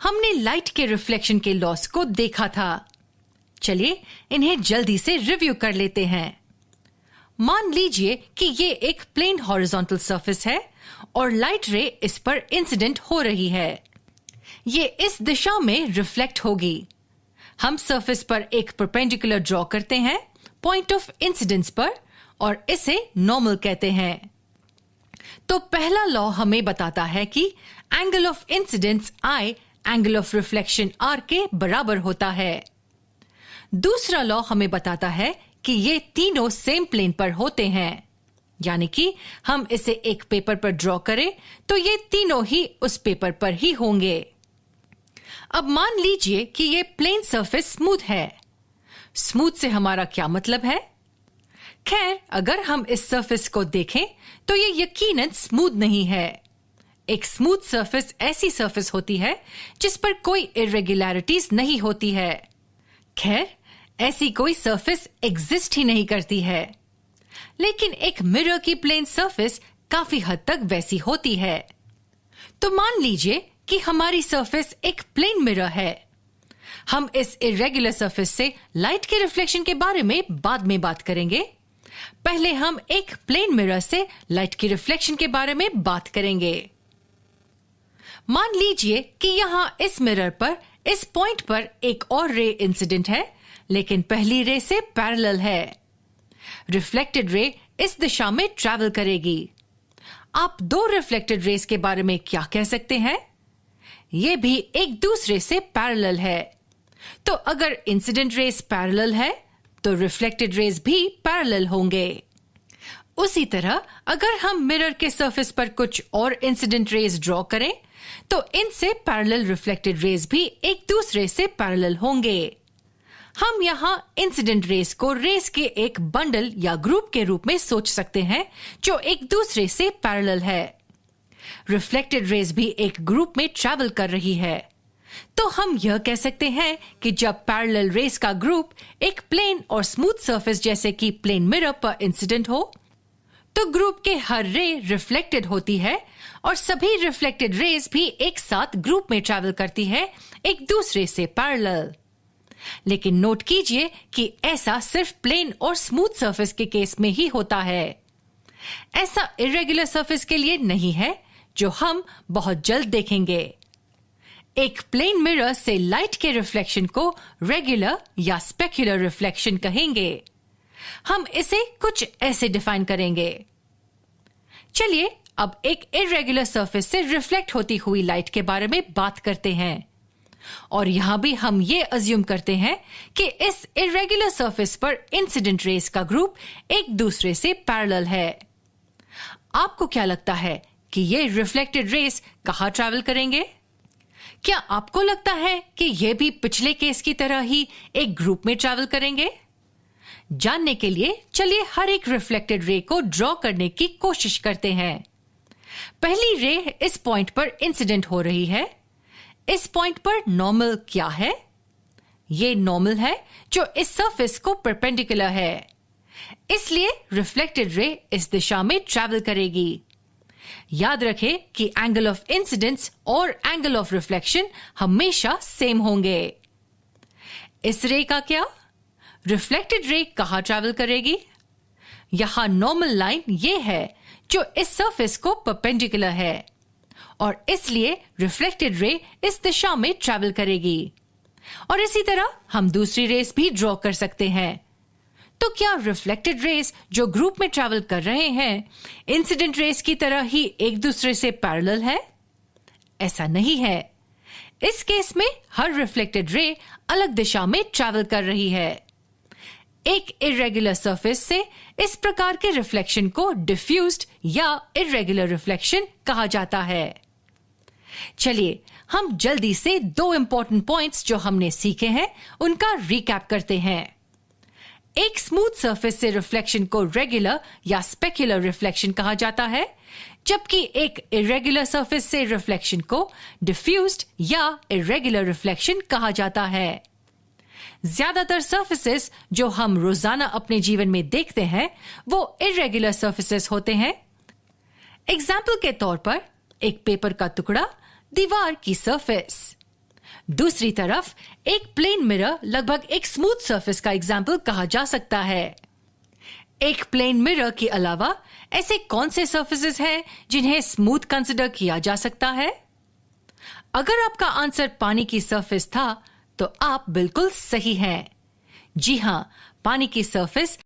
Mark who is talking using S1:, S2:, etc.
S1: हमने लाइट के रिफ्लेक्शन के लॉस को देखा था। चलिए इन्हें जल्दी से रिव्यू कर लेते हैं। मान लीजिए कि ये एक प्लेन हॉरिजॉन्टल सरफेस है और लाइट रे इस पर इंसिडेंट हो रही है। ये इस दिशा में रिफ्लेक्ट होगी। हम सरफेस पर एक परपेंडिकुलर ड्रॉ करते हैं पॉइंट ऑफ इंसिडेंस पर और इसे नॉर्मल कहते हैं। तो पहला लॉ हमें बताता है कि angle of incidence I angle of reflection R के बराबर होता है। दूसरा लॉ हमें बताता है कि ये तीनों सेम प्लेन पर होते हैं, यानी कि हम इसे एक पेपर पर ड्रॉ करें तो ये तीनों ही उस पेपर पर ही होंगे। अब मान लीजिए कि ये प्लेन सरफेस स्मूथ है। स्मूथ से हमारा क्या मतलब है? खैर, अगर हम इस सरफेस को देखें तो ये यकीनन स्मूथ नहीं है। एक स्मूथ सरफेस ऐसी सरफेस होती है जिस पर कोई इर्रेगुलरिटीज नहीं होती है। खैर, ऐसी कोई सरफेस एग्जिस्ट ही नहीं करती है। लेकिन एक मिरर की प्लेन सरफेस काफी हद तक वैसी होती है। तो मान लीजिए कि हमारी सरफेस एक प्लेन मिरर है। हम इस इर्रेगुलर सरफेस से लाइट के रिफ्लेक्शन के बारे में बाद में बात करेंगे। पहले हम एक प्लेन मिरर से लाइट की रिफ्लेक्शन के बारे में बात करेंगे। मान लीजिए कि यहां इस मिरर पर इस पॉइंट पर एक और रे इंसिडेंट है, लेकिन पहली रे से पैरेलल है। रिफ्लेक्टेड रे इस दिशा में ट्रैवल करेगी। आप दो रिफ्लेक्टेड रेस के बारे में क्या कह सकते हैं? ये भी एक दूसरे से पैरेलल है। तो अगर इंसिडेंट रेस पैरेलल है तो रिफ्लेक्टेड रेस भी पैरेलल होंगे। उसी तरह अगर हम मिरर के सरफेस पर कुछ और इंसिडेंट रेस ड्रॉ करें तो इनसे पैरेलल रिफ्लेक्टेड रेस भी एक दूसरे से पैरेलल होंगे। हम यहाँ इंसिडेंट रेस को रेस के एक बंडल या ग्रुप के रूप में सोच सकते हैं जो एक दूसरे से पैरेलल है। रिफ्लेक्टेड रेस भी एक ग्रुप में ट्रैवल कर रही है। तो हम यह कह सकते हैं कि जब पैरेलल रेस का ग्रुप एक प्लेन और स्मूथ सरफेस जैसे कि प्लेन मिरर पर इंसिडेंट हो तो ग्रुप के हर रे रिफ्लेक्टेड होती है और सभी रिफ्लेक्टेड रेस भी एक साथ ग्रुप में ट्रैवल करती है एक दूसरे से पैरेलल। लेकिन नोट कीजिए कि ऐसा सिर्फ प्लेन और स्मूथ सरफेस के केस में ही होता है। ऐसा इर्रेगुलर सरफेस के लिए नहीं है, जो हम बहुत जल्द देखेंगे। एक प्लेन मिरर से लाइट के रिफ्लेक्शन को रेगुलर या स्पेक्युलर रिफ्लेक्शन कहेंगे। हम इसे कुछ ऐसे डिफाइन करेंगे। चलिए अब एक इर्रेगुलर सरफेस से रिफ्लेक्ट होती हुई लाइट के बारे में बात करते हैं। और यहां भी हम ये अज्यूम करते हैं कि इस इर्रेगुलर सरफेस पर इंसिडेंट रेस का ग्रुप एक दूसरे से पैरेलल है। आपको क्या लगता है कि ये रिफ्लेक्टेड रेस कहां ट्रैवल करेंगे? क्या आपको लगता है कि ये भी पिछले केस की तरह ही एक ग्रुप में ट्रैवल करेंगे? जानने के लिए चलिए हर एक रिफ्लेक्टेड रे को ड्रॉ करने की कोशिश करते हैं। पहली रे इस पॉइंट पर इंसिडेंट हो रही है। इस पॉइंट पर नॉर्मल क्या है? ये नॉर्मल है जो इस सरफेस को परपेंडिकुलर है। इसलिए रिफ्लेक्टेड रे इस दिशा में ट्रैवल करेगी। याद रखें कि एंगल ऑफ इंसिडेंस और एंगल ऑफ रिफ्लेक्शन हमेशा सेम होंगे। इस रे का क्या? रिफ्लेक्टेड रे कहां ट्रैवल करेगी? यहां नॉर्मल लाइन ये है जो इस सरफेस को परपेंडिकुलर है और इसलिए रिफ्लेक्टेड रे इस दिशा में ट्रैवल करेगी। और इसी तरह हम दूसरी रेस भी ड्रॉ कर सकते हैं। तो क्या रिफ्लेक्टेड रेस जो ग्रुप में ट्रैवल कर रहे हैं इंसिडेंट रेस की तरह ही एक दूसरे से पैरेलल है? ऐसा नहीं है। इस केस में हर रिफ्लेक्टेड रे अलग दिशा में ट्रैवल कर रही है। एक इर्रेगुलर सरफेस से इस प्रकार के रिफ्लेक्शन को डिफ्यूज्ड या इर्रेगुलर रिफ्लेक्शन कहा जाता है। चलिए हम जल्दी से दो इंपॉर्टेंट पॉइंट्स जो हमने सीखे हैं उनका रिकैप करते हैं। एक स्मूथ सरफेस से रिफ्लेक्शन को रेगुलर या स्पेक्युलर रिफ्लेक्शन कहा जाता है, जबकि एक इर्रेगुलर सरफेस से रिफ्लेक्शन को डिफ्यूज्ड या इर्रेगुलर रिफ्लेक्शन कहा जाता है। ज्यादातर सरफेसेस जो हम रोजाना अपने जीवन में देखते हैं वो इर्रेगुलर सरफेसेस होते हैं। एग्जाम्पल के तौर पर एक पेपर का टुकड़ा, दीवार की सरफेस। दूसरी तरफ एक प्लेन मिरर लगभग एक स्मूथ सरफेस का एग्जाम्पल कहा जा सकता है। एक प्लेन मिरर के अलावा ऐसे कौन से सरफेसेस हैं जिन्हें स्मूथ कंसिडर किया जा सकता है? अगर आपका आंसर पानी की सरफेस था तो आप बिल्कुल सही हैं। जी हां, पानी की सरफेस